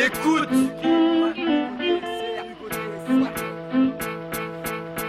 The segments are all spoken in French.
écoute.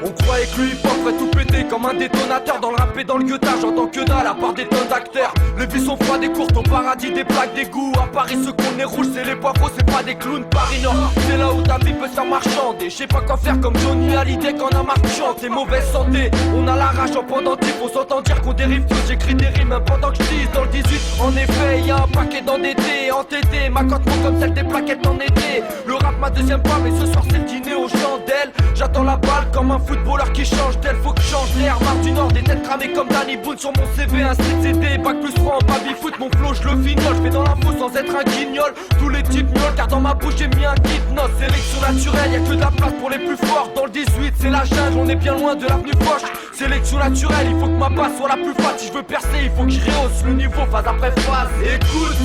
On croyait que le hip-hop ferait tout péter comme un détonateur. Dans le rap et dans le guettage, j'entends que dalle à part des tonnes d'acteurs. Les vies sont froides et courtes, au paradis des plaques d'égout. À Paris ce qu'on est rouge, c'est les poivreaux, c'est pas des clowns. Paris Nord, c'est là où ta vie peut se faire marchander. Je sais pas quoi faire comme Johnny Hallyday quand on a marchand. T'es mauvaise santé, on a la rage en pendentif. On s'entend dire qu'on dérive tous, j'écris des rimes même pendant que je dise. Dans le 18, en effet, y'a un paquet d'endettés, entêtés. Ma cote monte comme celle des plaquettes en été. Le rap ma deuxième part, mais ce soir c'est le dîner aux chandelles. J'attends la balle comme un footballeur qui change d'aile, faut que change d'air. Marre du Nord, des têtes cramées comme Danny Boone. Sur mon CV, un street CD, bac plus 3 en baby-foot. Mon flow, je le fignole, je fais dans l'info sans être un guignol. Tous les types miaulent, car dans ma bouche j'ai mis un kit note. Sélection naturelle, y'a que de la place pour les plus forts. Dans le 18, c'est la jungle, on est bien loin de l'avenue Foch. Sélection naturelle, il faut que ma basse soit la plus fat. Si je veux percer, il faut que je rehausse le niveau phase après phase. Écoute,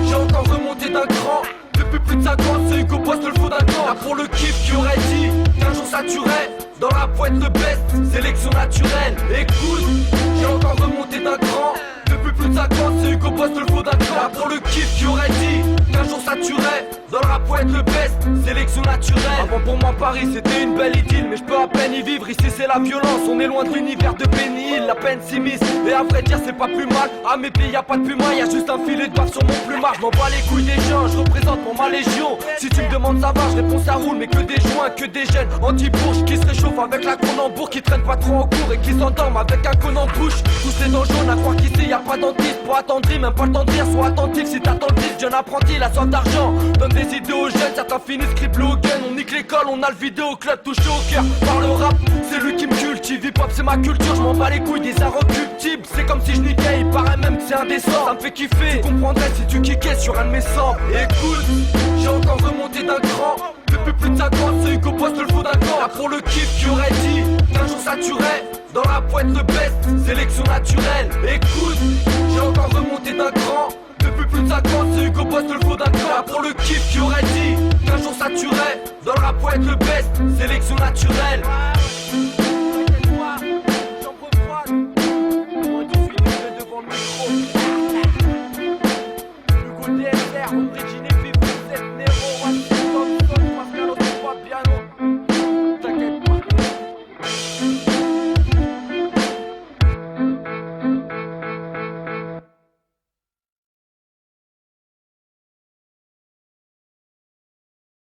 j'ai encore remonté d'un cran. Depuis plus de 5 ans, c'est Hugo Boss, le faux d'un camp. Là pour le kiff, qui aurait dit qu'un jour ça tuerait. Dans la pointe de best, sélection naturelle. Écoute, j'ai encore remonté d'un cran. Depuis plus de 5 ans, c'est Hugo Boss, le faux d'un camp. Là pour le kiff, qui aurait dit qu'un jour ça tuerait. Dans le rap, faut être le best, sélection naturelle. Avant pour moi Paris c'était une belle idylle, mais je peux à peine y vivre, ici c'est la violence. On est loin de l'univers de Benny Hill, la peine s'immisce. Et à vrai dire c'est pas plus mal, à mes pieds y'a pas de puma. Y'a juste un filet de bave sur mon plumard. Je m'en bats les couilles des gens, je représente pour ma légion. Si tu me demandes ça va, je réponds ça roule. Mais que des joints, que des gènes anti-bourges qui se réchauffent avec la Cronenbourg, qui traîne pas trop en cours et qui s'endorment avec un con en bouche. Tous les dents jaunes à croire qu'ici y'a pas dentiste. Pour attendrir, même pas le temps de dire, sois attentif si t'attends le disque. Jeune apprenti, la soif d'argent, donne des idées aux jeunes, certains finissent criblés au gun. On nique l'école, on a le vidéoclub touché au cœur par le rap, c'est lui qui me cultive. Hip hop c'est ma culture, je m'en bats les couilles des inrecuptibles. C'est comme si je niquais, il paraît même que c'est indécent. Ça me fait kiffer, tu comprendrais si tu kickais sur un de mes samples. Écoute, j'ai encore remonté d'un cran. Depuis plus de 5 ans, c'est Hugo Boss, le faux d'un camp. Là pour le kiff, qui aurait dit qu'un jour ça tuerait. Dans la pointe le best, sélection naturelle. Écoute, j'ai encore remonté d'un cran. Depuis plus de 5 ans, c'est Hugo Boss, le faux d'un camp. Là pour le kiff, qui aurait dit qu'un jour ça tuerait. Dans le rap, faut être le best, sélection naturelle.